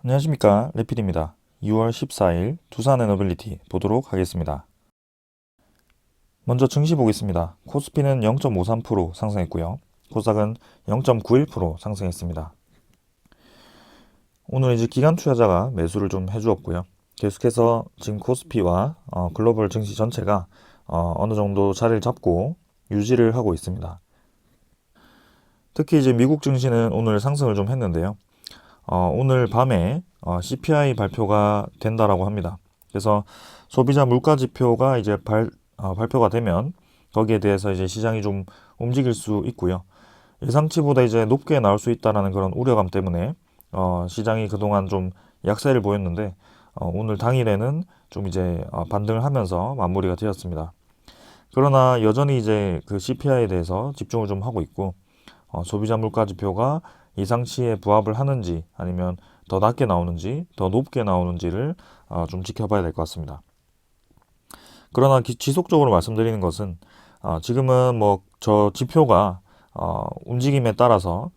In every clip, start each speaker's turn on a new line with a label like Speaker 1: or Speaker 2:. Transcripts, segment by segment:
Speaker 1: 안녕하십니까, 레필입니다. 2월 14일 두산 에너빌리티 보도록 하겠습니다. 먼저 증시 보겠습니다. 코스피는 0.53% 상승했고요. 코스닥은 0.91% 상승했습니다. 오늘 이제 기관 투자자가 매수를 좀 해주었고요. 계속해서 지금 코스피와 글로벌 증시 전체가 어느 정도 자리를 잡고 유지를 하고 있습니다. 특히 이제 미국 증시는 오늘 상승을 좀 했는데요. 오늘 밤에 CPI 발표가 된다라고 합니다. 그래서 소비자 물가 지표가 이제 발표가 되면 거기에 대해서 이제 시장이 좀 움직일 수 있고요. 예상치보다 이제 높게 나올 수 있다라는 그런 우려감 때문에 시장이 그동안 좀 약세를 보였는데 오늘 당일에는 좀 이제 반등을 하면서 마무리가 되었습니다. 그러나 여전히 이제 그 CPI에 대해서 집중을 좀 하고 있고 소비자 물가 지표가 예상치에 부합을 하는지 아니면 더 낮게 나오는지 더 높게 나오는지를 좀 지켜봐야 될 것 같습니다. 그러나 지속적으로 말씀드리는 것은 지금은 뭐 저 지표가 움직임에 따라서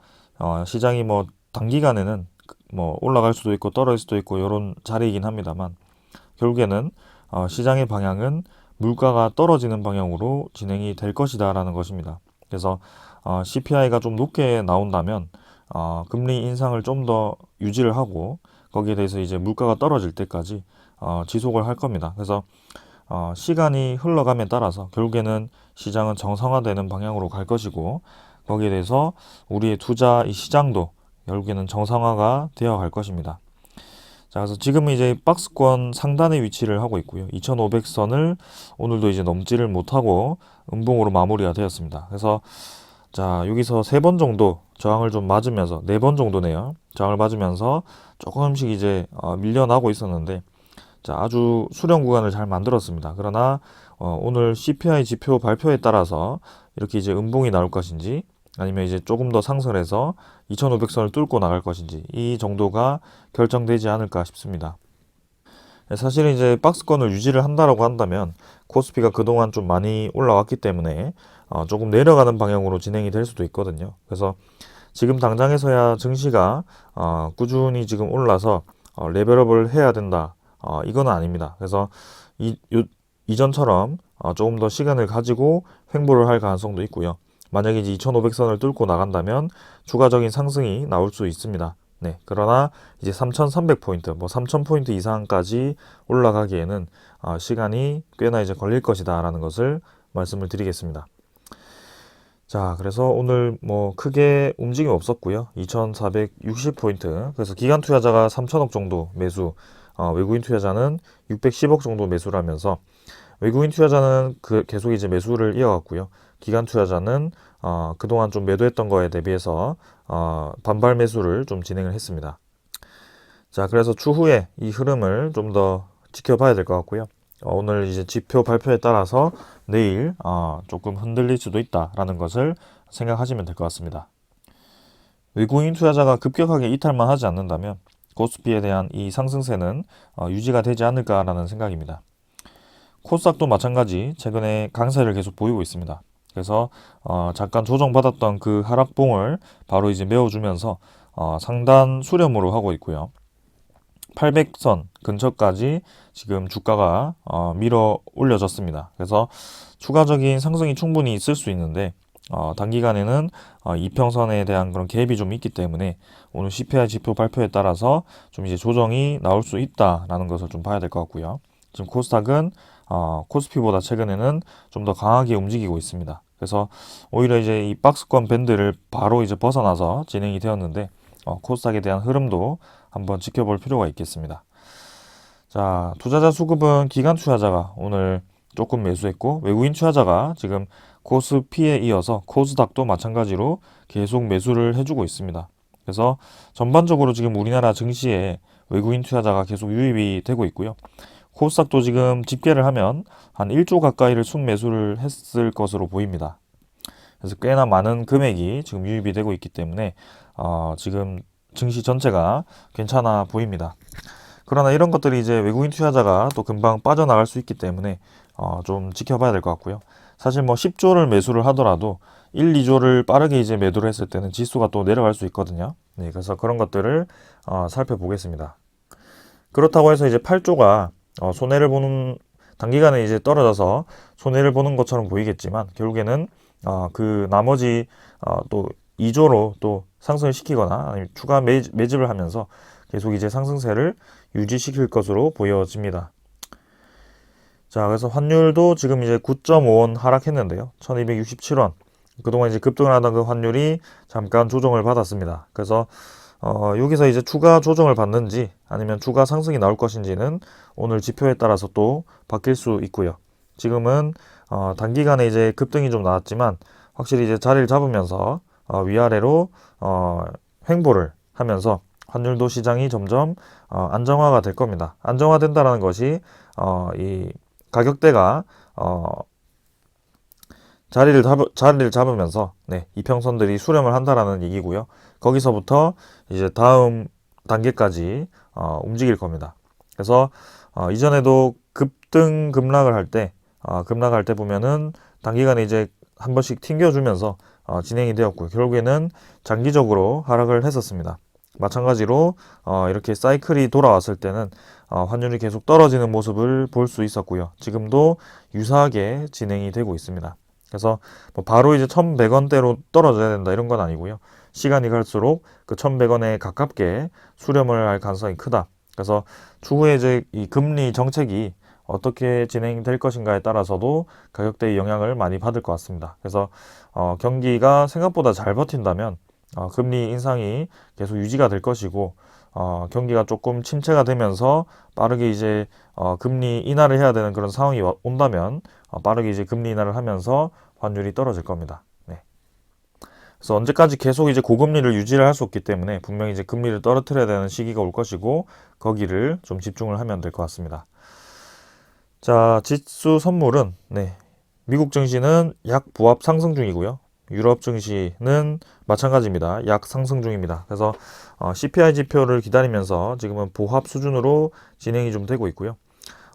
Speaker 1: 시장이 뭐 단기간에는 뭐 올라갈 수도 있고 떨어질 수도 있고 이런 자리이긴 합니다만 결국에는 시장의 방향은 물가가 떨어지는 방향으로 진행이 될 것이다라는 것입니다. 그래서 CPI가 좀 높게 나온다면 금리 인상을 좀 더 유지를 하고 거기에 대해서 이제 물가가 떨어질 때까지 지속을 할 겁니다. 그래서 시간이 흘러감에 따라서 결국에는 시장은 정상화되는 방향으로 갈 것이고 거기에 대해서 우리의 투자 이 시장도 결국에는 정상화가 되어 갈 것입니다. 자, 그래서 지금은 이제 박스권 상단에 위치를 하고 있고요. 2500선을 오늘도 이제 넘지를 못하고 음봉으로 마무리가 되었습니다. 그래서 자, 여기서 3번 정도 저항을 좀 맞으면서 4번 정도네요. 저항을 맞으면서 조금씩 이제 밀려나고 있었는데 자, 아주 수렴 구간을 잘 만들었습니다. 그러나 오늘 CPI 지표 발표에 따라서 이렇게 이제 음봉이 나올 것인지 아니면 이제 조금 더 상승해서 2500선을 뚫고 나갈 것인지 이 정도가 결정되지 않을까 싶습니다. 사실은 이제 박스권을 유지를 한다라고 한다면 코스피가 그동안 좀 많이 올라왔기 때문에 조금 내려가는 방향으로 진행이 될 수도 있거든요. 그래서 지금 당장에서야 증시가 꾸준히 지금 올라서 레벨업을 해야 된다. 이건 아닙니다. 그래서 이전처럼 조금 더 시간을 가지고 횡보를 할 가능성도 있고요. 만약에 이제 2500선을 뚫고 나간다면 추가적인 상승이 나올 수 있습니다. 네, 그러나 이제 3,300포인트, 뭐 3,000포인트 이상까지 올라가기에는 시간이 꽤나 이제 걸릴 것이다라는 것을 말씀을 드리겠습니다. 자, 그래서 오늘 뭐 크게 움직임 없었고요. 2,460포인트. 그래서 기관 투자자가 3천억 정도 매수, 외국인 투자자는 610억 정도 매수를 하면서 외국인 투자자는 계속 이제 매수를 이어갔고요. 기관 투자자는 그동안 좀 매도했던 거에 대비해서 반발 매수를 좀 진행을 했습니다. 자, 그래서 추후에 이 흐름을 좀 더 지켜봐야 될 것 같고요. 오늘 이제 지표 발표에 따라서 내일 조금 흔들릴 수도 있다라는 것을 생각하시면 될 것 같습니다. 외국인 투자자가 급격하게 이탈만 하지 않는다면 코스피에 대한 이 상승세는 유지가 되지 않을까라는 생각입니다. 코스닥도 마찬가지 최근에 강세를 계속 보이고 있습니다. 그래서 잠깐 조정받았던 그 하락봉을 바로 이제 메워주면서 상단 수렴으로 하고 있고요. 800선 근처까지 지금 주가가 밀어 올려졌습니다. 그래서 추가적인 상승이 충분히 있을 수 있는데 단기간에는 이평선에 대한 그런 갭이 좀 있기 때문에 오늘 CPI 지표 발표에 따라서 좀 이제 조정이 나올 수 있다라는 것을 좀 봐야 될 것 같고요. 지금 코스닥은 코스피보다 최근에는 좀 더 강하게 움직이고 있습니다. 그래서 오히려 이제 이 박스권 밴드를 바로 이제 벗어나서 진행이 되었는데 코스닥에 대한 흐름도 한번 지켜볼 필요가 있겠습니다. 자, 투자자 수급은 기관 투자자가 오늘 조금 매수했고 외국인 투자자가 지금 코스피에 이어서 코스닥도 마찬가지로 계속 매수를 해주고 있습니다. 그래서 전반적으로 지금 우리나라 증시에 외국인 투자자가 계속 유입이 되고 있고요. 코스닥도 지금 집계를 하면 한 1조 가까이를 순매수를 했을 것으로 보입니다. 그래서 꽤나 많은 금액이 지금 유입이 되고 있기 때문에 지금 증시 전체가 괜찮아 보입니다. 그러나 이런 것들이 이제 외국인 투자자가 또 금방 빠져나갈 수 있기 때문에 좀 지켜봐야 될 것 같고요. 사실 뭐 10조를 매수를 하더라도 1, 2조를 빠르게 이제 매도를 했을 때는 지수가 또 내려갈 수 있거든요. 네, 그래서 그런 것들을 살펴보겠습니다. 그렇다고 해서 이제 8조가 손해를 보는, 단기간에 이제 떨어져서 손해를 보는 것처럼 보이겠지만 결국에는 그 나머지 또 2조로 또 상승을 시키거나 아니면 추가 매집을 하면서 계속 이제 상승세를 유지시킬 것으로 보여집니다. 자, 그래서 환율도 지금 이제 9.5원 하락했는데요. 1267원. 그동안 이제 급등을 하던 그 환율이 잠깐 조정을 받았습니다. 그래서 여기서 이제 추가 조정을 받는지 아니면 추가 상승이 나올 것인지는 오늘 지표에 따라서 또 바뀔 수 있고요. 지금은 단기간에 이제 급등이 좀 나왔지만 확실히 이제 자리를 잡으면서 위아래로 횡보를 하면서 환율도 시장이 점점 안정화가 될 겁니다. 안정화된다라는 것이 이 가격대가 자리를 잡으면서 이평선들이 수렴을 한다라는 얘기고요. 거기서부터 이제 다음 단계까지 움직일 겁니다. 그래서 이전에도 급락을 할 때 보면은 단기간에 이제 한 번씩 튕겨주면서 진행이 되었고요. 결국에는 장기적으로 하락을 했었습니다. 마찬가지로 이렇게 사이클이 돌아왔을 때는 환율이 계속 떨어지는 모습을 볼 수 있었고요. 지금도 유사하게 진행이 되고 있습니다. 그래서 뭐 바로 이제 1,100원대로 떨어져야 된다 이런 건 아니고요. 시간이 갈수록 그 1,100원에 가깝게 수렴을 할 가능성이 크다. 그래서 추후에 이제 이 금리 정책이 어떻게 진행될 것인가에 따라서도 가격대에 영향을 많이 받을 것 같습니다. 그래서 경기가 생각보다 잘 버틴다면 금리 인상이 계속 유지가 될 것이고 경기가 조금 침체가 되면서 빠르게 이제 금리 인하를 해야 되는 그런 상황이 온다면 빠르게 이제 금리 인하를 하면서 환율이 떨어질 겁니다. 네. 그래서 언제까지 계속 이제 고금리를 유지를 할 수 없기 때문에 분명히 이제 금리를 떨어뜨려야 되는 시기가 올 것이고 거기를 좀 집중을 하면 될 것 같습니다. 자, 지수 선물은 미국 증시는 약 보합 상승 중이고요. 유럽 증시는 마찬가지입니다. 약 상승 중입니다. 그래서 CPI 지표를 기다리면서 지금은 보합 수준으로 진행이 좀 되고 있고요.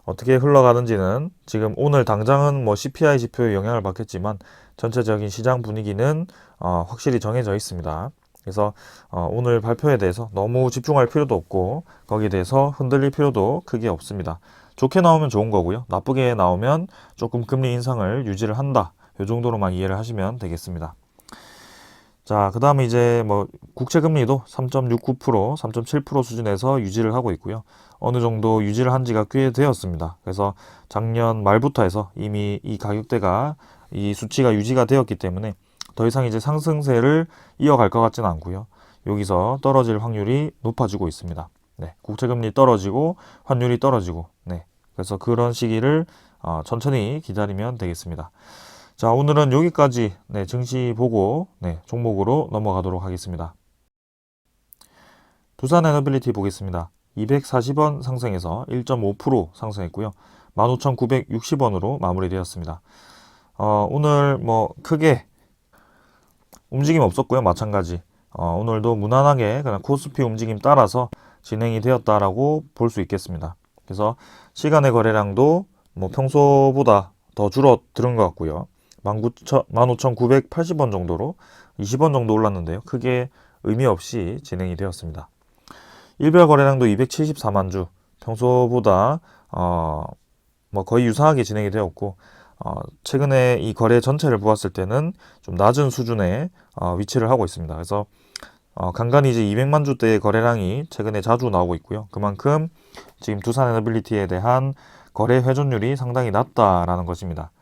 Speaker 1: 어떻게 흘러가는지는 지금 오늘 당장은 뭐 CPI 지표에 영향을 받겠지만 전체적인 시장 분위기는 확실히 정해져 있습니다. 그래서 오늘 발표에 대해서 너무 집중할 필요도 없고 거기에 대해서 흔들릴 필요도 크게 없습니다. 좋게 나오면 좋은 거고요. 나쁘게 나오면 조금 금리 인상을 유지를 한다. 이 정도로만 이해를 하시면 되겠습니다. 자, 그 다음에 이제 뭐 국채 금리도 3.69%, 3.7% 수준에서 유지를 하고 있고요. 어느 정도 유지를 한 지가 꽤 되었습니다. 그래서 작년 말부터 해서 이미 이 가격대가 이 수치가 유지가 되었기 때문에 더 이상 이제 상승세를 이어갈 것 같지는 않고요. 여기서 떨어질 확률이 높아지고 있습니다. 국채 금리 떨어지고 환율이 떨어지고 그래서 그런 시기를 천천히 기다리면 되겠습니다. 자, 오늘은 여기까지 증시 보고 종목으로 넘어가도록 하겠습니다. 두산에너빌리티 보겠습니다. 240원 상승해서 1.5% 상승했고요. 15,960원으로 마무리되었습니다. 오늘 뭐 크게 움직임 없었고요. 마찬가지. 오늘도 무난하게 그냥 코스피 움직임 따라서 진행이 되었다라고 볼 수 있겠습니다. 그래서 시간의 거래량도 뭐 평소보다 더 줄어드는 것 같고요. 15,980원 정도로 20원 정도 올랐는데요. 크게 의미 없이 진행이 되었습니다. 일별 거래량도 274만 주, 평소보다 뭐 거의 유사하게 진행이 되었고 최근에 이 거래 전체를 보았을 때는 좀 낮은 수준에 위치를 하고 있습니다. 그래서 간간히 이제 200만 주대의 거래량이 최근에 자주 나오고 있고요. 그만큼 지금 두산에너빌리티에 대한 거래 회전율이 상당히 낮다라는 것입니다.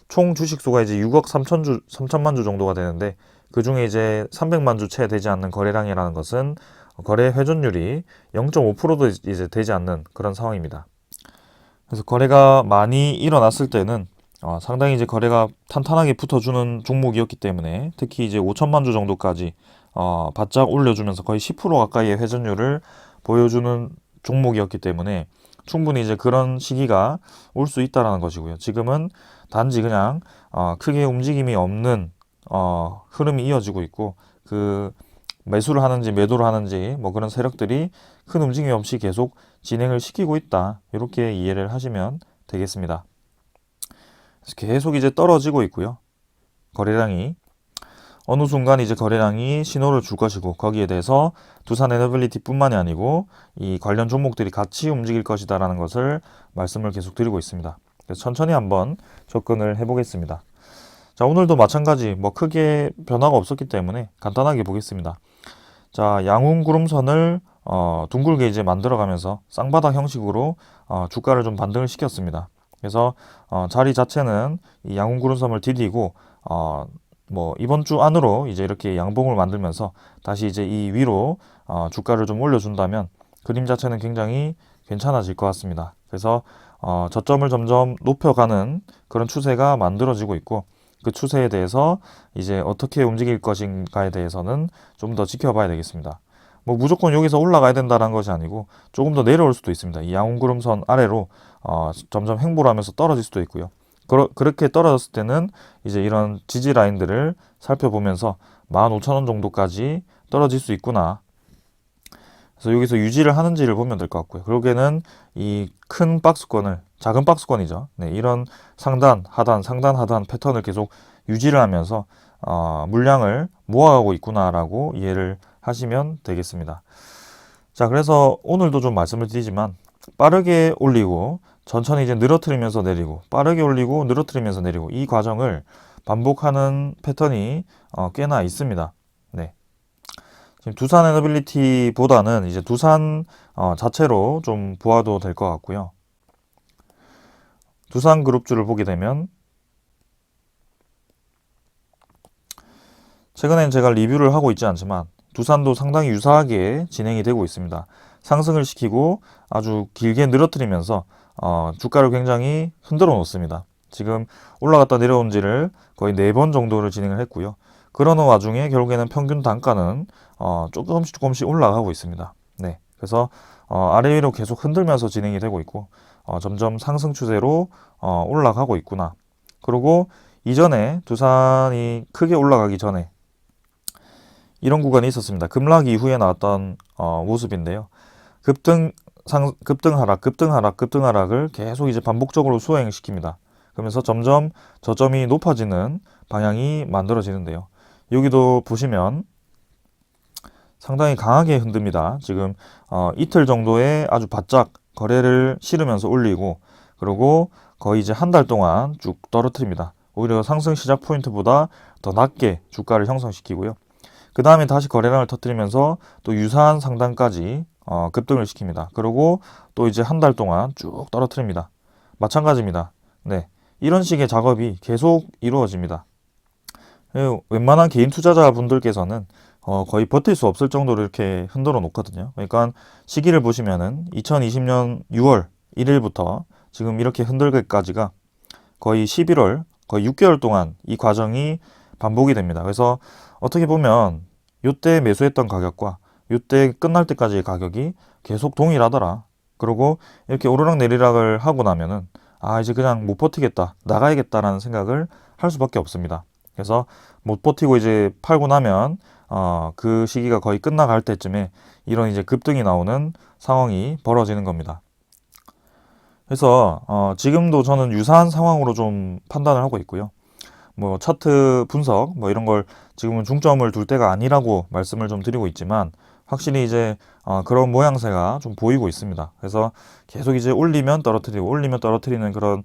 Speaker 1: 총 주식수가 이제 6억 3천만 주 정도가 되는데 그 중에 이제 300만 주 채 되지 않는 거래량이라는 것은 거래 회전율이 0.5%도 이제 되지 않는 그런 상황입니다. 그래서 거래가 많이 일어났을 때는 상당히 이제 거래가 탄탄하게 붙어주는 종목이었기 때문에 특히 이제 5천만 주 정도까지 바짝 올려주면서 거의 10% 가까이의 회전율을 보여주는 종목이었기 때문에 충분히 이제 그런 시기가 올 수 있다라는 것이고요. 지금은 단지 그냥 크게 움직임이 없는 흐름이 이어지고 있고 그 매수를 하는지 매도를 하는지 뭐 그런 세력들이 큰 움직임 없이 계속 진행을 시키고 있다. 이렇게 이해를 하시면 되겠습니다. 그래서 계속 이제 떨어지고 있고요. 거래량이 어느 순간 이제 거래량이 신호를 줄 것이고 거기에 대해서 두산 에너빌리티뿐만이 아니고 이 관련 종목들이 같이 움직일 것이다라는 것을 말씀을 계속 드리고 있습니다. 그래서 천천히 한번 접근을 해보겠습니다. 자, 오늘도 마찬가지 뭐 크게 변화가 없었기 때문에 간단하게 보겠습니다. 자, 양훈구름선을 둥글게 이제 만들어가면서 쌍바닥 형식으로 주가를 좀 반등을 시켰습니다. 그래서 자리 자체는 이 양훈구름선을 디디고 뭐 이번 주 안으로 이제 이렇게 양봉을 만들면서 다시 이제 이 위로 주가를 좀 올려준다면 그림 자체는 굉장히 괜찮아질 것 같습니다. 그래서 저점을 점점 높여가는 그런 추세가 만들어지고 있고 그 추세에 대해서 이제 어떻게 움직일 것인가에 대해서는 좀 더 지켜봐야 되겠습니다. 뭐 무조건 여기서 올라가야 된다는 것이 아니고 조금 더 내려올 수도 있습니다. 이 양훈구름선 아래로 점점 횡보를 하면서 떨어질 수도 있고요. 그렇게 떨어졌을 때는 이제 이런 지지 라인들을 살펴보면서 15,000원 정도까지 떨어질 수 있구나. 그래서 여기서 유지를 하는지를 보면 될 것 같고요. 그러기에는 이 큰 박스권을, 작은 박스권이죠. 네, 이런 상단, 하단, 상단, 하단 패턴을 계속 유지를 하면서 물량을 모아가고 있구나라고 이해를 하시면 되겠습니다. 자, 그래서 오늘도 좀 말씀을 드리지만 빠르게 올리고 천천히 이제 늘어뜨리면서 내리고 빠르게 올리고 늘어뜨리면서 내리고 이 과정을 반복하는 패턴이 꽤나 있습니다. 네. 지금 두산 에너빌리티보다는 이제 두산 자체로 좀 보아도 될 것 같고요. 두산 그룹주를 보게 되면 최근엔 제가 리뷰를 하고 있지 않지만 두산도 상당히 유사하게 진행이 되고 있습니다. 상승을 시키고 아주 길게 늘어뜨리면서 주가를 굉장히 흔들어 놓습니다. 지금 올라갔다 내려온지를 거의 4번 정도를 진행을 했고요. 그러는 와중에 결국에는 평균 단가는 조금씩 올라가고 있습니다. 네, 그래서 아래 위로 계속 흔들면서 진행이 되고 있고 점점 상승 추세로 올라가고 있구나. 그리고 이전에 두산이 크게 올라가기 전에 이런 구간이 있었습니다. 급락 이후에 나왔던 모습인데요. 급등 하락, 급등 하락, 급등 하락을 계속 이제 반복적으로 수행시킵니다. 그러면서 점점 저점이 높아지는 방향이 만들어지는데요. 여기도 보시면 상당히 강하게 흔듭니다. 지금 이틀 정도의 아주 바짝 거래를 실으면서 올리고 그리고 거의 이제 한 달 동안 쭉 떨어뜨립니다. 오히려 상승 시작 포인트보다 더 낮게 주가를 형성시키고요. 그 다음에 다시 거래량을 터뜨리면서 또 유사한 상단까지 급등을 시킵니다. 그리고 또 이제 한 달 동안 쭉 떨어뜨립니다. 마찬가지입니다. 네, 이런 식의 작업이 계속 이루어집니다. 웬만한 개인 투자자분들께서는 거의 버틸 수 없을 정도로 이렇게 흔들어 놓거든요. 그러니까 시기를 보시면은 2020년 6월 1일부터 지금 이렇게 흔들기까지가 거의 11월, 거의 6개월 동안 이 과정이 반복이 됩니다. 그래서 어떻게 보면 이때 매수했던 가격과 이때 끝날 때까지의 가격이 계속 동일하더라. 그리고 이렇게 오르락 내리락을 하고 나면은 이제 그냥 못 버티겠다, 나가야겠다라는 생각을 할 수밖에 없습니다. 그래서 못 버티고 이제 팔고 나면 그 시기가 거의 끝나갈 때쯤에 이런 이제 급등이 나오는 상황이 벌어지는 겁니다. 그래서 지금도 저는 유사한 상황으로 좀 판단을 하고 있고요. 뭐 차트 분석 뭐 이런 걸 지금은 중점을 둘 때가 아니라고 말씀을 좀 드리고 있지만 확실히 이제 그런 모양새가 좀 보이고 있습니다. 그래서 계속 이제 올리면 떨어뜨리고 올리면 떨어뜨리는 그런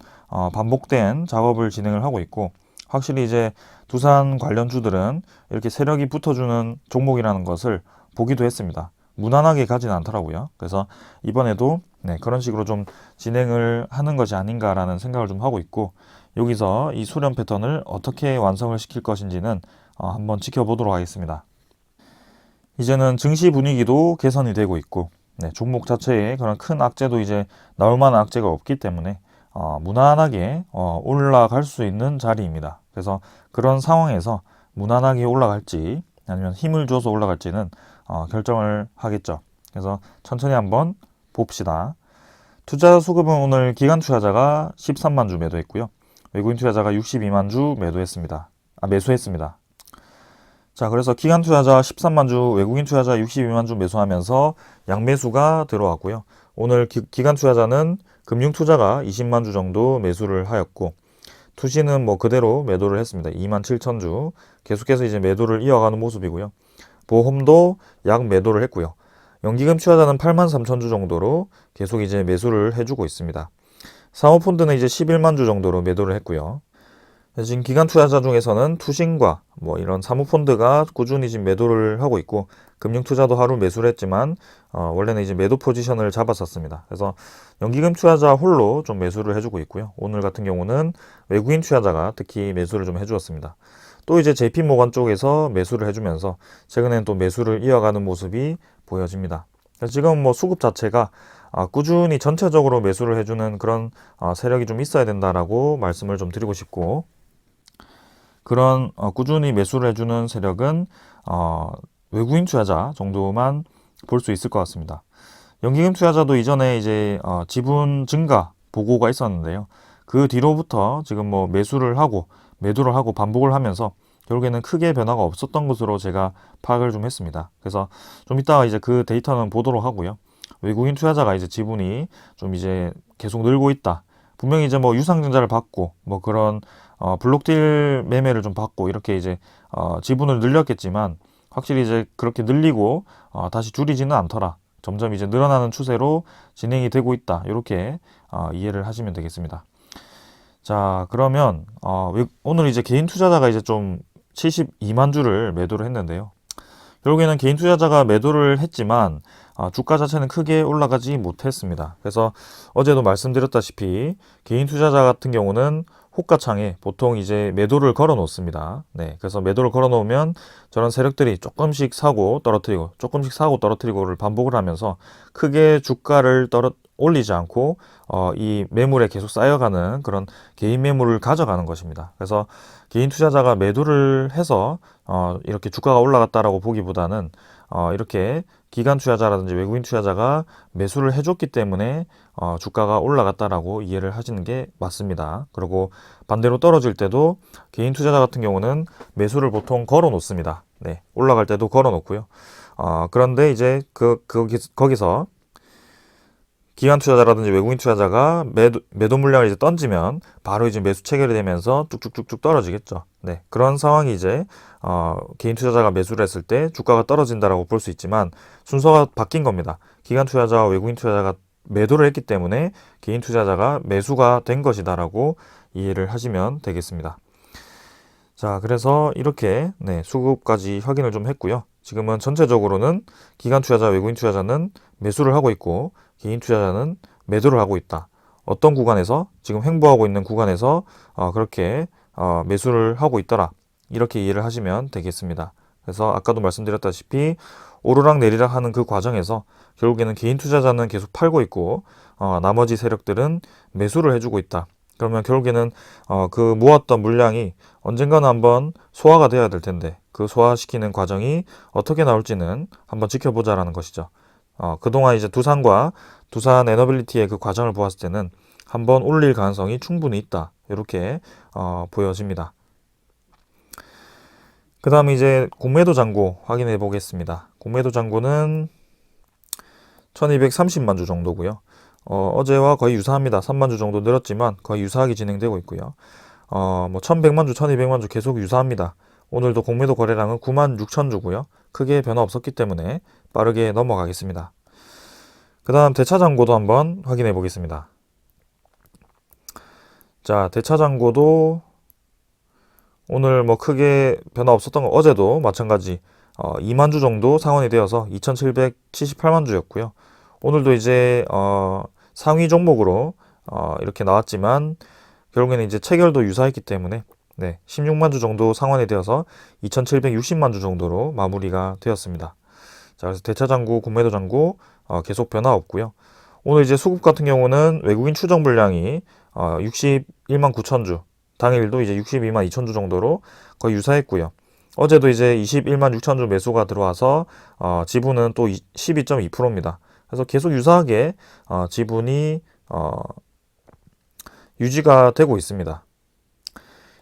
Speaker 1: 반복된 작업을 진행을 하고 있고 확실히 이제 두산 관련주들은 이렇게 세력이 붙어주는 종목이라는 것을 보기도 했습니다. 무난하게 가진 않더라고요. 그래서 이번에도 네, 그런 식으로 좀 진행을 하는 것이 아닌가라는 생각을 좀 하고 있고 여기서 이 수렴 패턴을 어떻게 완성을 시킬 것인지는 한번 지켜보도록 하겠습니다. 이제는 증시 분위기도 개선이 되고 있고 네, 종목 자체에 그런 큰 악재도 이제 나올 만한 악재가 없기 때문에 무난하게 올라갈 수 있는 자리입니다. 그래서 그런 상황에서 무난하게 올라갈지 아니면 힘을 줘서 올라갈지는 결정을 하겠죠. 그래서 천천히 한번 봅시다. 투자 수급은 오늘 기관 투자자가 13만 주 매도했고요. 외국인 투자자가 62만 주 매수했습니다. 자, 그래서 기관 투자자 13만 주, 외국인 투자자 62만 주 매수하면서 양매수가 들어왔고요. 오늘 기관 투자자는 금융 투자가 20만 주 정도 매수를 하였고 투시는 뭐 그대로 매도를 했습니다. 27,000주 계속해서 이제 매도를 이어가는 모습이고요. 보험도 약 매도를 했고요. 연기금 투자자는 83,000주 정도로 계속 이제 매수를 해주고 있습니다. 사모펀드는 이제 11만 주 정도로 매도를 했고요. 지금 기관 투자자 중에서는 투신과 뭐 이런 사모펀드가 꾸준히 지금 매도를 하고 있고, 금융투자도 하루 매수를 했지만 원래는 이제 매도 포지션을 잡았었습니다. 그래서 연기금 투자자 홀로 좀 매수를 해주고 있고요. 오늘 같은 경우는 외국인 투자자가 특히 매수를 좀 해주었습니다. 또 이제 JP모건 쪽에서 매수를 해주면서 최근에는 또 매수를 이어가는 모습이 보여집니다. 그래서 지금 뭐 수급 자체가 꾸준히 전체적으로 매수를 해주는 그런 세력이 좀 있어야 된다라고 말씀을 좀 드리고 싶고, 그런 꾸준히 매수를 해주는 세력은 외국인 투자자 정도만 볼 수 있을 것 같습니다. 연기금 투자자도 이전에 이제 지분 증가 보고가 있었는데요. 그 뒤로부터 지금 뭐 매수를 하고 매도를 하고 반복을 하면서 결국에는 크게 변화가 없었던 것으로 제가 파악을 좀 했습니다. 그래서 좀 이따가 이제 그 데이터는 보도록 하고요. 외국인 투자자가 이제 지분이 좀 이제 계속 늘고 있다. 분명히 이제 뭐 유상증자를 받고 뭐 그런 블록딜 매매를 좀 받고 이렇게 이제 지분을 늘렸겠지만, 확실히 이제 그렇게 늘리고 다시 줄이지는 않더라. 점점 이제 늘어나는 추세로 진행이 되고 있다. 이렇게 이해를 하시면 되겠습니다. 자, 그러면 오늘 이제 개인 투자자가 이제 좀 72만 주를 매도를 했는데요. 결국에는 개인 투자자가 매도를 했지만 주가 자체는 크게 올라가지 못했습니다. 그래서 어제도 말씀드렸다시피 개인 투자자 같은 경우는 호가창에 보통 이제 매도를 걸어 놓습니다. 네, 그래서 매도를 걸어 놓으면 저런 세력들이 조금씩 사고 떨어뜨리고 조금씩 사고 떨어뜨리고를 반복을 하면서 크게 주가를 올리지 않고 이 매물에 계속 쌓여가는 그런 개인 매물을 가져가는 것입니다. 그래서 개인 투자자가 매도를 해서 이렇게 주가가 올라갔다라고 보기보다는 이렇게 기관 투자자라든지 외국인 투자자가 매수를 해줬기 때문에 주가가 올라갔다라고 이해를 하시는 게 맞습니다. 그리고 반대로 떨어질 때도 개인 투자자 같은 경우는 매수를 보통 걸어 놓습니다. 네, 올라갈 때도 걸어 놓고요. 그런데 이제 거기서 기관 투자자라든지 외국인 투자자가 매도 물량을 이제 던지면 바로 이제 매수 체결이 되면서 쭉쭉쭉쭉 떨어지겠죠. 네, 그런 상황이 이제 개인 투자자가 매수를 했을 때 주가가 떨어진다라고 볼 수 있지만, 순서가 바뀐 겁니다. 기관 투자자와 외국인 투자자가 매도를 했기 때문에 개인 투자자가 매수가 된 것이다라고 이해를 하시면 되겠습니다. 자, 그래서 이렇게 수급까지 확인을 좀 했고요. 지금은 전체적으로는 기관 투자자, 외국인 투자자는 매수를 하고 있고 개인 투자자는 매도를 하고 있다. 어떤 구간에서, 지금 횡보하고 있는 구간에서 그렇게 매수를 하고 있더라. 이렇게 이해를 하시면 되겠습니다. 그래서 아까도 말씀드렸다시피 오르락 내리락 하는 그 과정에서 결국에는 개인 투자자는 계속 팔고 있고 나머지 세력들은 매수를 해주고 있다. 그러면 결국에는 그 모았던 물량이 언젠가는 한번 소화가 돼야 될 텐데, 그 소화시키는 과정이 어떻게 나올지는 한번 지켜보자라는 것이죠. 그동안 이제 두산 에너빌리티의 그 과정을 보았을 때는 한번 올릴 가능성이 충분히 있다. 이렇게 보여집니다. 그 다음에 이제 공매도 잔고 확인해 보겠습니다. 공매도 잔고는 1230만 주 정도고요. 어제와 거의 유사합니다. 3만 주 정도 늘었지만 거의 유사하게 진행되고 있고요. 뭐 1100만 주, 1200만 주 계속 유사합니다. 오늘도 공매도 거래량은 9만 6천 주고요. 크게 변화 없었기 때문에 빠르게 넘어가겠습니다. 그 다음 대차 잔고도 한번 확인해 보겠습니다. 자, 대차 잔고도 오늘 뭐 크게 변화 없었던 거, 어제도 마찬가지 2만 주 정도 상환이 되어서 2778만 주였고요. 오늘도 이제 상위 종목으로 이렇게 나왔지만 결국에는 이제 체결도 유사했기 때문에 16만 주 정도 상환이 되어서 2760만 주 정도로 마무리가 되었습니다. 자, 그래서 대차 잔고, 공매도 잔고 계속 변화 없고요. 오늘 이제 수급 같은 경우는 외국인 추정 물량이 61만 9천 주, 당일도 이제 62만 2천 주 정도로 거의 유사했고요. 어제도 이제 21만 6천 주 매수가 들어와서 지분은 또 12.2%입니다. 그래서 계속 유사하게 지분이 유지가 되고 있습니다.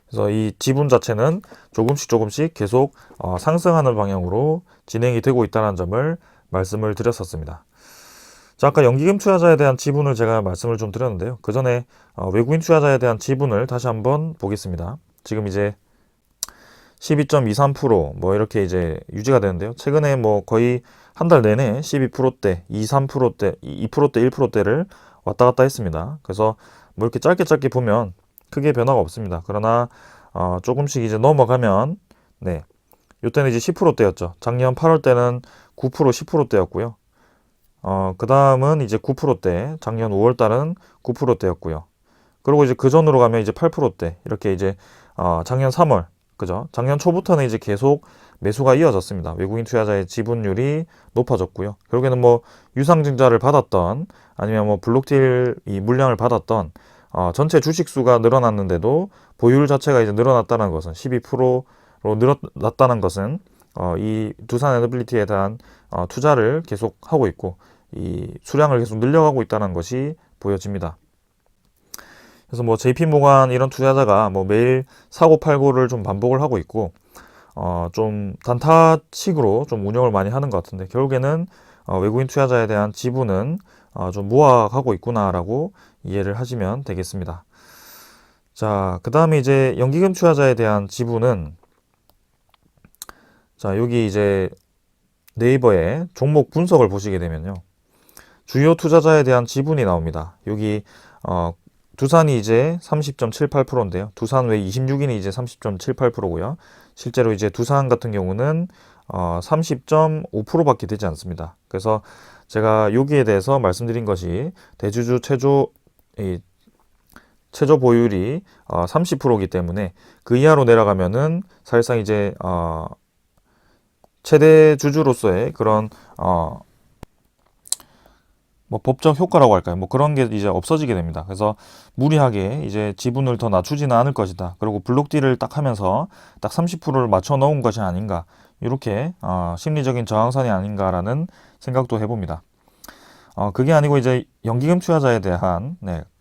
Speaker 1: 그래서 이 지분 자체는 조금씩 계속 상승하는 방향으로 진행이 되고 있다는 점을 말씀을 드렸었습니다. 자, 아까 연기금 투자자에 대한 지분을 제가 말씀을 좀 드렸는데요. 그 전에 외국인 투자자에 대한 지분을 다시 한번 보겠습니다. 지금 이제 12.23%뭐 이렇게 이제 유지가 되는데요. 최근에 뭐 거의 한 달 내내 12%대, 23%대, 2%대, 1%대를 왔다 갔다 했습니다. 그래서 뭐 이렇게 짧게 보면 크게 변화가 없습니다. 그러나 조금씩 이제 넘어가면 네, 이때는 이제 10%대였죠. 작년 8월 때는 9%, 10%대였고요. 그 다음은 이제 9%대, 작년 5월 달은 9%대였고요. 그리고 이제 그 전으로 가면 이제 8%대, 이렇게 이제 작년 3월, 그죠? 작년 초부터는 이제 계속 매수가 이어졌습니다. 외국인 투자자의 지분율이 높아졌고요. 결국에는 뭐 유상증자를 받았던 아니면 뭐 블록딜 이 물량을 받았던 전체 주식 수가 늘어났는데도 보유율 자체가 이제 늘어났다는 것은 12%로 늘어났다는 것은 이 두산 에너빌리티에 대한 투자를 계속 하고 있고 이 수량을 계속 늘려가고 있다는 것이 보여집니다. 그래서 뭐 JP모간 이런 투자자가 뭐 매일 사고 팔고를 좀 반복을 하고 있고 좀 단타식으로 좀 운영을 많이 하는 것 같은데 결국에는 외국인 투자자에 대한 지분은 좀 모아가고 있구나라고 이해를 하시면 되겠습니다. 자, 그 다음에 이제 연기금 투자자에 대한 지분은 자, 여기 이제 네이버에 종목 분석을 보시게 되면요. 주요 투자자에 대한 지분이 나옵니다. 여기 두산이 이제 30.78%인데요. 두산 외 26인이 이제 30.78%고요. 실제로 이제 두산 같은 경우는 30.5%밖에 되지 않습니다. 그래서 제가 여기에 대해서 말씀드린 것이 대주주 최저 보유율이 30%이기 때문에 그 이하로 내려가면은 사실상 이제 최대 주주로서의 그런 뭐 법적 효과라고 할까요? 뭐 그런 게 이제 없어지게 됩니다. 그래서 무리하게 이제 지분을 더 낮추지는 않을 것이다. 그리고 블록딜을 딱 하면서 딱 30%를 맞춰 넣은 것이 아닌가. 이렇게 심리적인 저항선이 아닌가라는 생각도 해봅니다. 그게 아니고 이제 연기금 투자자에 대한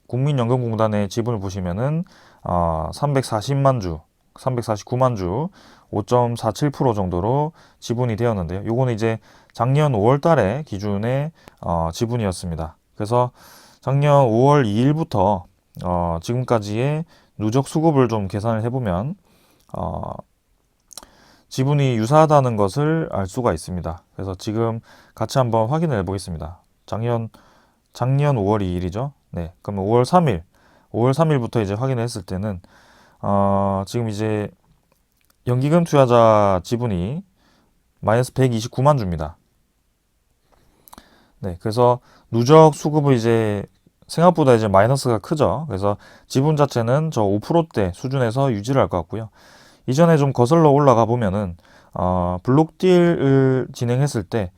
Speaker 1: 국민연금공단의 지분을 보시면은 340만 주, 349만 주, 5.47% 정도로 지분이 되었는데요. 요거는 이제 작년 5월 달에 기준의 지분이었습니다. 그래서 작년 5월 2일부터 지금까지의 누적 수급을 좀 계산을 해보면 지분이 유사하다는 것을 알 수가 있습니다. 그래서 지금 같이 한번 확인을 해보겠습니다. 작년 5월 2일이죠. 네, 그러면 5월 3일부터 이제 확인을 했을 때는 지금 이제 연기금 투자자 지분이 마이너스 129만 주입니다. 네, 그래서 누적 수급은 이제 생각보다 이제 마이너스가 크죠. 그래서 지분 자체는 저 5%대 수준에서 유지를 할 것 같고요. 이전에 좀 거슬러 올라가 보면은 블록딜을 진행했을 때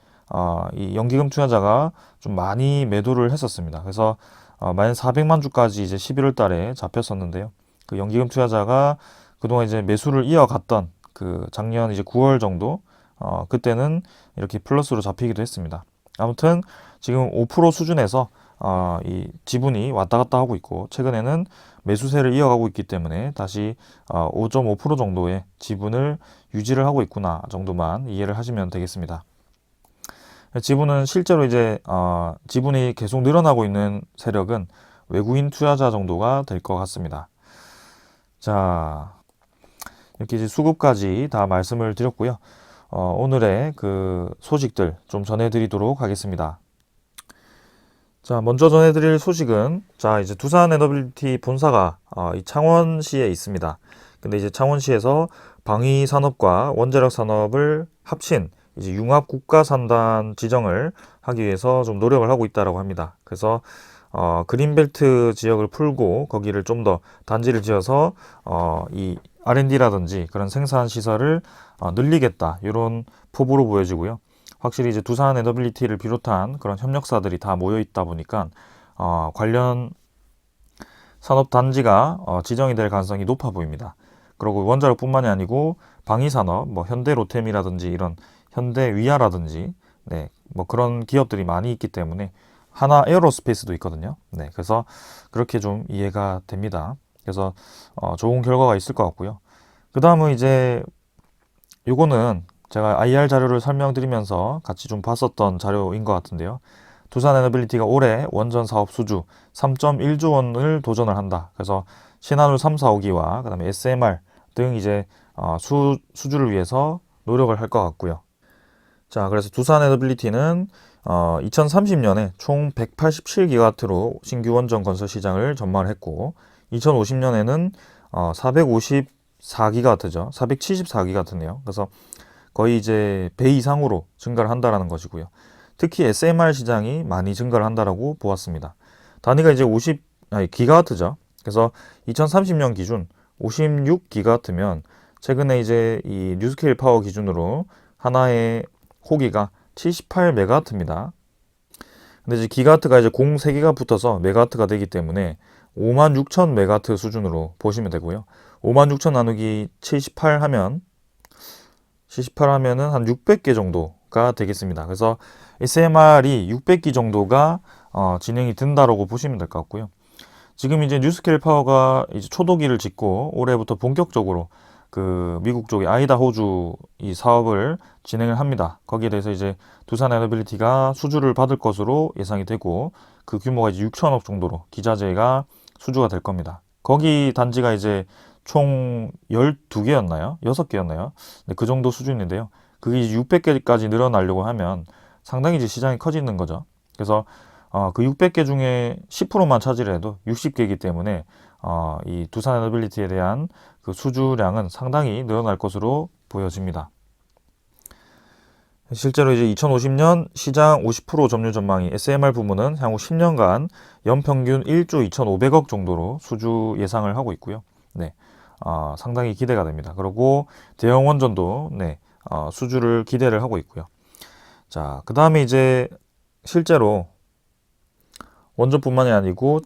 Speaker 1: 이 연기금 투자자가 좀 많이 매도를 했었습니다. 그래서 마이너스 400만 주까지 이제 11월 달에 잡혔었는데요. 그 연기금 투자자가 그동안 이제 매수를 이어갔던 그 작년 이제 9월 정도 그때는 이렇게 플러스로 잡히기도 했습니다. 아무튼 지금 5% 수준에서 이 지분이 왔다 갔다 하고 있고 최근에는 매수세를 이어가고 있기 때문에 다시 5.5% 정도의 지분을 유지를 하고 있구나 정도만 이해를 하시면 되겠습니다. 지분은 실제로 이제 지분이 계속 늘어나고 있는 세력은 외국인 투자자 정도가 될 것 같습니다. 자, 이렇게 이제 수급까지 다 말씀을 드렸고요. 오늘의 그 소식들 좀 전해드리도록 하겠습니다. 자, 먼저 전해드릴 소식은 자 이제 두산 에너빌리티 본사가 이 창원시에 있습니다. 근데 이제 창원시에서 방위 산업과 원자력 산업을 합친 이제 융합 국가산단 지정을 하기 위해서 좀 노력을 하고 있다라고 합니다. 그래서 그린벨트 지역을 풀고 거기를 좀 더 단지를 지어서 이 R&D라든지 그런 생산 시설을 늘리겠다 이런 포부로 보여지고요. 확실히 이제 두산 에너빌리티를 비롯한 그런 협력사들이 다 모여 있다 보니까 관련 산업 단지가 지정이 될 가능성이 높아 보입니다. 그리고 원자력뿐만이 아니고 방위 산업, 뭐 현대 로템이라든지 이런 현대 위아라든지 네, 뭐 그런 기업들이 많이 있기 때문에 하나 에어로스페이스도 있거든요. 네, 그래서 그렇게 좀 이해가 됩니다. 그래서 좋은 결과가 있을 것 같고요. 그 다음은 이제 요거는 제가 IR 자료를 설명드리면서 같이 좀 봤었던 자료인 것 같은데요. 두산 에너빌리티가 올해 원전 사업 수주 3.1조 원을 도전을 한다. 그래서 신한울 3, 4, 5기와 그다음에 SMR 등 이제 수주를 위해서 노력을 할 것 같고요. 자, 그래서 두산 에너빌리티는 2030년에 총 187기가와트로 신규 원전 건설 시장을 전망을 했고 2050년에는 454기가와트죠. 474기가와트네요. 그래서 거의 이제 배 이상으로 증가를 한다라는 것이고요. 특히 SMR 시장이 많이 증가를 한다라고 보았습니다. 단위가 이제 기가와트죠. 그래서 2030년 기준 56기가와트면 최근에 이제 이 뉴스케일 파워 기준으로 하나의 호기가 78메가와트입니다. 근데 이제 기가와트가 이제 03개가 붙어서 메가와트가 되기 때문에 56,000메가와트 수준으로 보시면 되고요. 56,000 나누기 78 하면은 한 600개 정도가 되겠습니다. 그래서 SMR이 600기 정도가 진행이 된다라고 보시면 될 것 같고요. 지금 이제 뉴스케일 파워가 이제 초도기를 짓고 올해부터 본격적으로 그 미국 쪽의 아이다호주 이 사업을 진행을 합니다. 거기에 대해서 이제 두산 에너빌리티가 수주를 받을 것으로 예상이 되고 그 규모가 이제 6천억 정도로 기자재가 수주가 될 겁니다. 거기 단지가 이제 총 12개였나요? 6개였나요? 네, 그 정도 수준인데요. 그게 이제 600개까지 늘어나려고 하면 상당히 이제 시장이 커지는 거죠. 그래서 그 600개 중에 10%만 차지해도 60개이기 때문에 이 두산 에너빌리티에 대한 그 수주량은 상당히 늘어날 것으로 보여집니다. 실제로 이제 2050년 시장 50% 점유 전망이 SMR 부문은 향후 10년간 연평균 1조 2,500억 정도로 수주 예상을 하고 있고요. 네, 상당히 기대가 됩니다. 그리고 대형 원전도 네, 수주를 기대를 하고 있고요. 자, 그 다음에 이제 실제로 원전뿐만이 아니고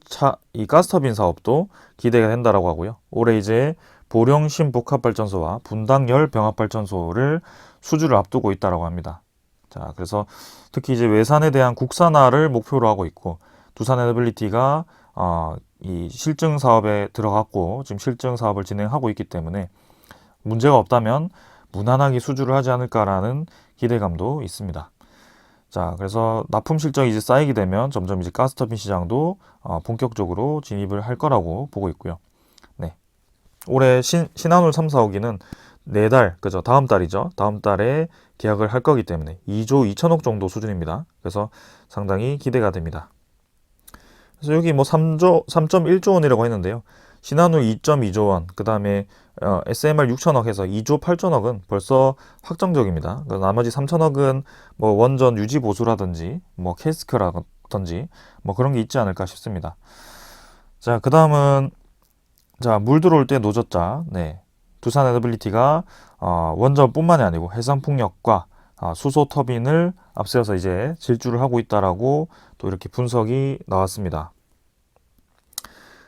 Speaker 1: 이 가스터빈 사업도 기대가 된다라고 하고요. 올해 이제 보령신 복합발전소와 분당열 병합발전소를 수주를 앞두고 있다라고 합니다. 자, 그래서 특히 이제 외산에 대한 국산화를 목표로 하고 있고 두산 에너빌리티가 이 실증 사업에 들어갔고 지금 실증 사업을 진행하고 있기 때문에 문제가 없다면 무난하게 수주를 하지 않을까라는 기대감도 있습니다. 자, 그래서 납품 실적이 이제 쌓이게 되면 점점 이제 가스터빈 시장도 본격적으로 진입을 할 거라고 보고 있고요. 네. 올해 신한울 3, 4, 5기는 4달, 그죠? 다음 달이죠. 다음 달에 계약을 할 거기 때문에 2조 2천억 정도 수준입니다. 그래서 상당히 기대가 됩니다. 그래서 여기 뭐 3.1조 원이라고 했는데요. 신한울 2.2조 원, 그 다음에 SMR 6천억 해서 2조 8천억은 벌써 확정적입니다. 나머지 3천억은 뭐 원전 유지 보수라든지 뭐 캐스크라든지 뭐 그런 게 있지 않을까 싶습니다. 자, 그 다음은 자, 물 들어올 때 노젓자. 네. 두산 에너빌리티가 원전뿐만이 아니고 해상풍력과 수소 터빈을 앞세워서 이제 질주를 하고 있다라고 또 이렇게 분석이 나왔습니다.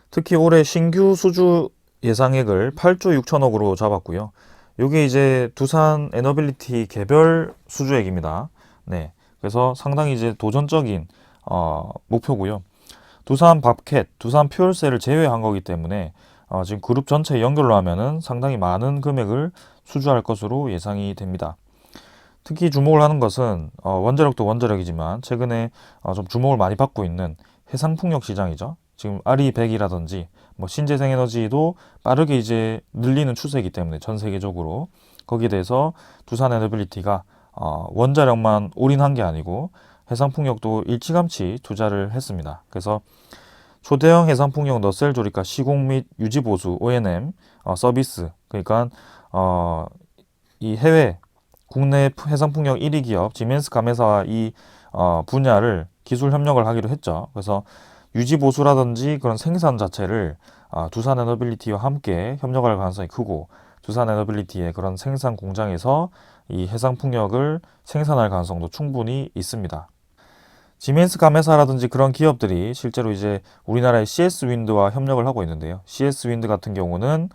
Speaker 1: 특히 올해 신규 수주 예상액을 8조 6천억으로 잡았고요. 이게 이제 두산 에너빌리티 개별 수주액입니다. 네, 그래서 상당히 이제 도전적인 목표고요. 두산 밥캣, 두산 퓨얼셀을 제외한 거기 때문에 지금 그룹 전체 연결로 하면은 상당히 많은 금액을 수주할 것으로 예상이 됩니다. 특히 주목을 하는 것은 원자력도 원자력이지만 최근에 좀 주목을 많이 받고 있는 해상풍력 시장이죠. 지금 아리백이라든지 뭐 신재생에너지도 빠르게 이제 늘리는 추세이기 때문에 전 세계적으로 거기에 대해서 두산 에너빌리티가 원자력만 올인한 게 아니고 해상풍력도 일찌감치 투자를 했습니다. 그래서 초대형 해상풍력 너셀 조립과 시공 및 유지 보수 O&M 서비스, 그러니까 이 해외 국내 해상풍력 1위 기업 지멘스 가메사와 이 분야를 기술 협력을 하기로 했죠. 그래서 유지 보수라든지 그런 생산 자체를 두산 에너빌리티와 함께 협력할 가능성이 크고 두산 에너빌리티의 그런 생산 공장에서 이 해상풍력을 생산할 가능성도 충분히 있습니다. 지멘스 가메사라든지 그런 기업들이 실제로 이제 우리나라의 CS 윈드와 협력을 하고 있는데요. CS 윈드 같은 경우는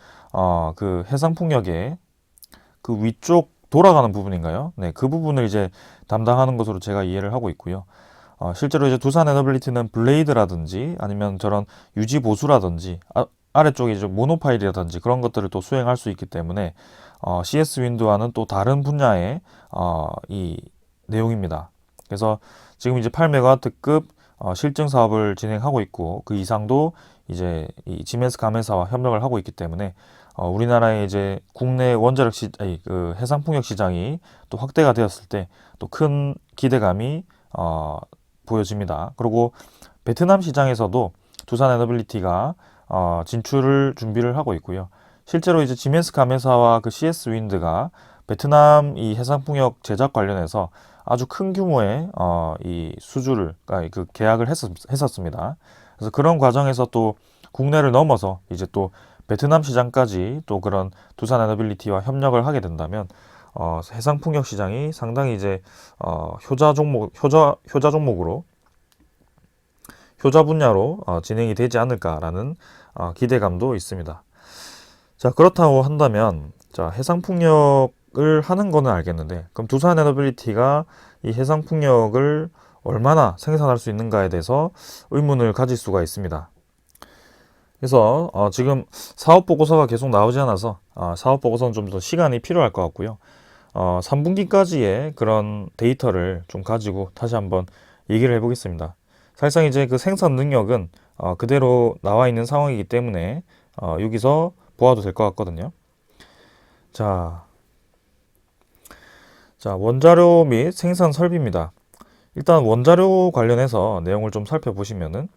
Speaker 1: 그 해상풍력의 그 위쪽 돌아가는 부분인가요? 네, 그 부분을 이제 담당하는 것으로 제가 이해를 하고 있고요. 실제로 이제 두산 에너빌리티는 블레이드라든지 아니면 저런 유지 보수라든지 아래쪽에 이제 모노파일이라든지 그런 것들을 또 수행할 수 있기 때문에 CS 윈드와는 또 다른 분야의 이 내용입니다. 그래서 지금 이제 8메가와트급 실증 사업을 진행하고 있고, 그 이상도 이제 이 지멘스 가맹사와 협력을 하고 있기 때문에 우리나라의 이제 국내 원자력 그 해상풍력 시장이 또 확대가 되었을 때 또 큰 기대감이 보여집니다. 그리고 베트남 시장에서도 두산 에너빌리티가 진출을 준비를 하고 있고요. 실제로 이제 지멘스 가맹사와 그 CS 윈드가 베트남 이 해상풍력 제작 관련해서 아주 큰 규모의 이 수주를 그 계약을 했었습니다. 그래서 그런 과정에서 또 국내를 넘어서 이제 또 베트남 시장까지 또 그런 두산 에너빌리티와 협력을 하게 된다면 해상풍력 시장이 상당히 이제 효자 종목으로 효자 분야로 진행이 되지 않을까라는 기대감도 있습니다. 자, 그렇다고 한다면 자, 해상풍력을 하는 거는 알겠는데, 그럼 두산 에너빌리티가 이 해상풍력을 얼마나 생산할 수 있는가에 대해서 의문을 가질 수가 있습니다. 그래서 지금 사업 보고서가 계속 나오지 않아서 사업 보고서는 좀 더 시간이 필요할 것 같고요. 3분기까지의 그런 데이터를 좀 가지고 다시 한번 얘기를 해보겠습니다. 사실상 이제 그 생산 능력은 그대로 나와 있는 상황이기 때문에 여기서 보아도 될 것 같거든요. 자, 원자료 및 생산 설비입니다. 일단 원자료 관련해서 내용을 좀 살펴보시면은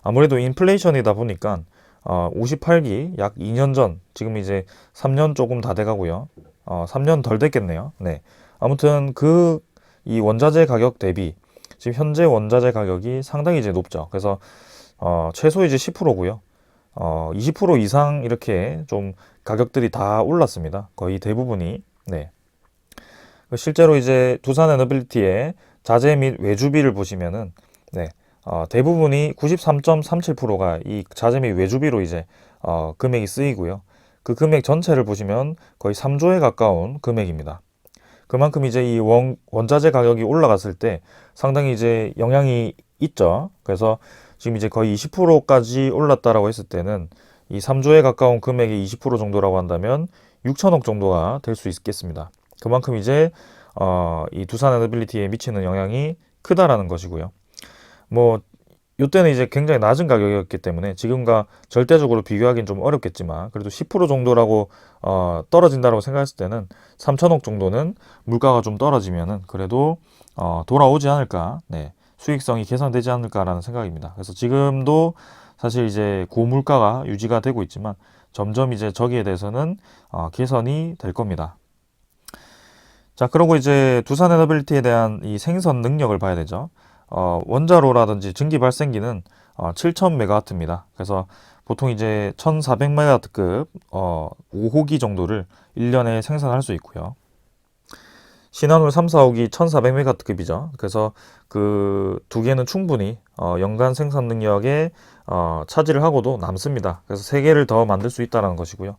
Speaker 1: 아무래도 인플레이션이다 보니까 58기 약 2년 전, 지금 이제 3년 조금 다 돼가고요. 3년 덜 됐겠네요. 네. 아무튼 이 원자재 가격 대비 지금 현재 원자재 가격이 상당히 이제 높죠. 그래서 최소 이제 10%고요. 20% 이상 이렇게 좀 가격들이 다 올랐습니다. 거의 대부분이. 네. 실제로 이제 두산 에너빌리티의 자재 및 외주비를 보시면은 네. 대부분이 93.37%가 이 자재 및 외주비로 이제 금액이 쓰이고요. 그 금액 전체를 보시면 거의 3조에 가까운 금액입니다. 그만큼 이제 이 원자재 가격이 올라갔을 때 상당히 이제 영향이 있죠. 그래서 지금 이제 거의 20%까지 올랐다라고 했을 때는 이 3조에 가까운 금액의 20% 정도라고 한다면 6천억 정도가 될 수 있겠습니다. 그만큼 이제 이 두산 에너빌리티에 미치는 영향이 크다라는 것이고요. 뭐 이때는 이제 굉장히 낮은 가격이었기 때문에 지금과 절대적으로 비교하기는 좀 어렵겠지만, 그래도 10% 정도라고 떨어진다고 생각했을 때는 3천억 정도는 물가가 좀 떨어지면은 그래도 돌아오지 않을까, 네, 수익성이 개선되지 않을까라는 생각입니다. 그래서 지금도 사실 이제 고물가가 유지가 되고 있지만 점점 이제 저기에 대해서는 개선이 될 겁니다. 자, 그리고 이제 두산 에너빌리티에 대한 이 생산 능력을 봐야 되죠. 원자로라든지 증기 발생기는 7000메가와트입니다. 그래서 보통 이제 1400메가와트급 5호기 정도를 1년에 생산할 수 있고요. 신한울 3, 4호기 1400메가와트급이죠. 그래서 그 두 개는 충분히 연간 생산 능력에 차지를 하고도 남습니다. 그래서 세 개를 더 만들 수 있다는 것이고요.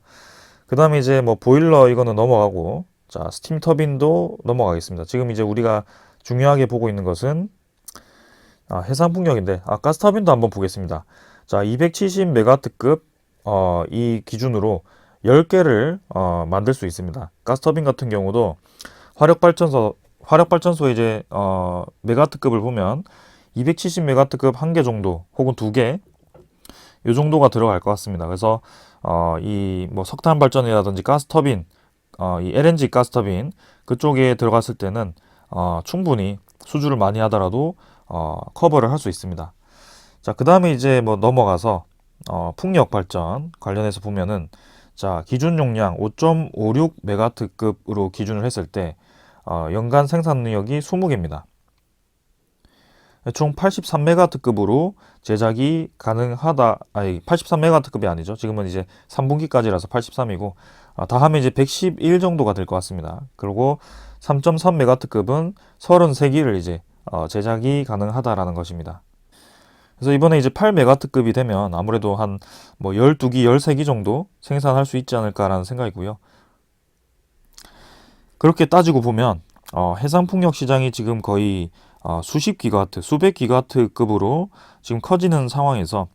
Speaker 1: 그 다음에 이제 뭐 보일러 이거는 넘어가고, 자, 스팀 터빈도 넘어가겠습니다. 지금 이제 우리가 중요하게 보고 있는 것은 해상풍력인데, 가스터빈도 한번 보겠습니다. 자, 270메가와트급 이 기준으로 10개를 만들 수 있습니다. 가스터빈 같은 경우도 화력발전소 이제 메가와트급을 보면 270메가와트급 1개 정도 혹은 2개 이 정도가 들어갈 것 같습니다. 그래서 이 뭐 석탄 발전이라든지 가스터빈, 이 LNG 가스터빈 그쪽에 들어갔을 때는 충분히 수주를 많이 하더라도 커버를 할 수 있습니다. 자, 그 다음에 이제 뭐 넘어가서 풍력 발전 관련해서 보면은, 자, 기준 용량 5.56메가와트급으로 기준을 했을 때 연간 생산 능력이 20개입니다. 총 83메가와트급으로 제작이 가능하다. 83메가와트급이 아니죠. 지금은 이제 3분기까지라서 83이고 다 하면 이제 111 정도가 될 것 같습니다. 그리고 3.3메가와트급은 33기를 이제 제작이 가능하다라는 것입니다. 그래서 이번에 이제 8메가와트급이 되면 아무래도 한 뭐 12기, 13기 정도 생산할 수 있지 않을까라는 생각이고요. 그렇게 따지고 보면 해상풍력 시장이 지금 거의 수십 기가와트, 수백 기가와트급으로 지금 커지는 상황에서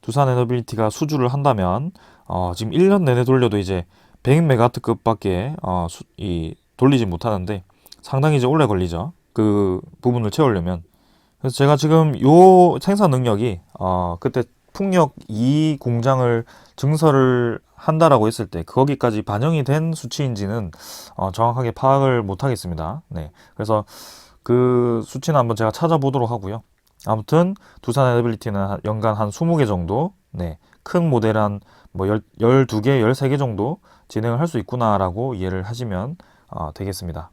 Speaker 1: 두산 에너빌리티가 수주를 한다면 지금 1년 내내 돌려도 이제 100메가와트급밖에 돌리지 못하는데 상당히 이제 오래 걸리죠. 그 부분을 채우려면. 그래서 제가 지금 요 생산 능력이 그때 풍력 2 공장을 증설을 한다라고 했을 때 거기까지 반영이 된 수치인지는 정확하게 파악을 못 하겠습니다. 네. 그래서 그 수치는 한번 제가 찾아보도록 하고요. 아무튼 두산 에너빌리티는 연간 한 20개 정도, 네, 큰 모델 한 뭐 12개, 13개 정도 진행을 할 수 있구나라고 이해를 하시면 되겠습니다.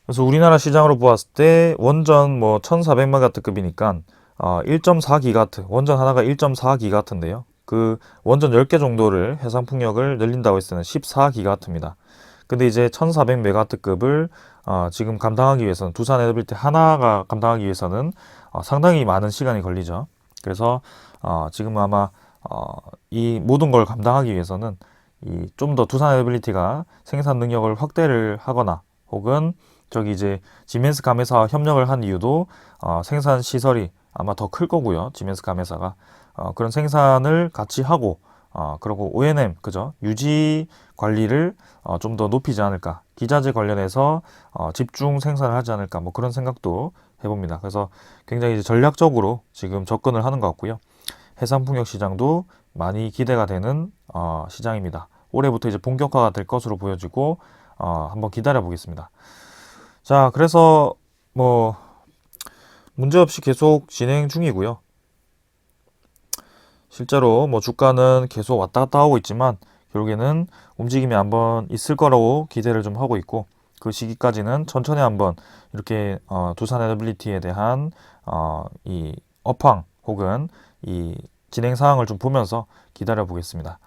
Speaker 1: 그래서 우리나라 시장으로 보았을 때 원전 뭐 1400메가와트급이니까 1.4기가와트, 원전 하나가 1.4기가와트인데요. 그 원전 10개 정도를 해상 풍력을 늘린다고 했을 때는 14기가와트입니다. 근데 이제 1400메가와트급을 지금 감당하기 위해서는 두산 에너빌리티 하나가 감당하기 위해서는 상당히 많은 시간이 걸리죠. 그래서 지금 아마 이 모든 걸 감당하기 위해서는 이 좀 더 두산 에너빌리티가 생산 능력을 확대를 하거나 혹은 저기 이제 지멘스 가메사와 협력을 한 이유도 생산 시설이 아마 더 클 거고요. 지멘스 가메사가 그런 생산을 같이 하고 그리고 O&M 그죠? 유지 관리를 좀 더 높이지 않을까. 기자재 관련해서 집중 생산을 하지 않을까. 뭐 그런 생각도 해봅니다. 그래서 굉장히 이제 전략적으로 지금 접근을 하는 것 같고요. 해상풍력 시장도 많이 기대가 되는 시장입니다. 올해부터 이제 본격화가 될 것으로 보여지고 한번 기다려 보겠습니다. 자, 그래서 뭐 문제없이 계속 진행 중이고요. 실제로 뭐 주가는 계속 왔다 갔다 하고 있지만 결국에는 움직임이 한번 있을 거라고 기대를 좀 하고 있고 그 시기까지는 천천히 한번 이렇게 두산 에너빌리티에 대한 이 업황 혹은 이 진행 상황을 좀 보면서 기다려 보겠습니다.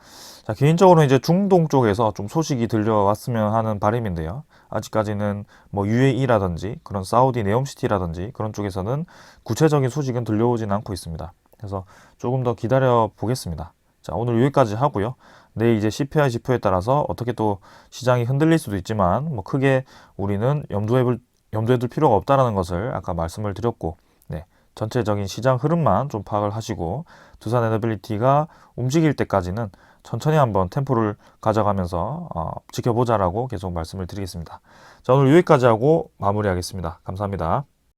Speaker 1: 자, 개인적으로 이제 중동 쪽에서 좀 소식이 들려왔으면 하는 바람인데요. 아직까지는 뭐 UAE라든지 그런 사우디 네옴시티라든지 그런 쪽에서는 구체적인 소식은 들려오진 않고 있습니다. 그래서 조금 더 기다려 보겠습니다. 자, 오늘 여기까지 하고요. 내일 이제 CPI 지표에 따라서 어떻게 또 시장이 흔들릴 수도 있지만 뭐 크게 우리는 염두에 둘 필요가 없다라는 것을 아까 말씀을 드렸고, 네, 전체적인 시장 흐름만 좀 파악을 하시고 두산 에너빌리티가 움직일 때까지는 천천히 한번 템포를 가져가면서 지켜보자라고 계속 말씀을 드리겠습니다. 자, 오늘 여기까지 하고 마무리하겠습니다. 감사합니다.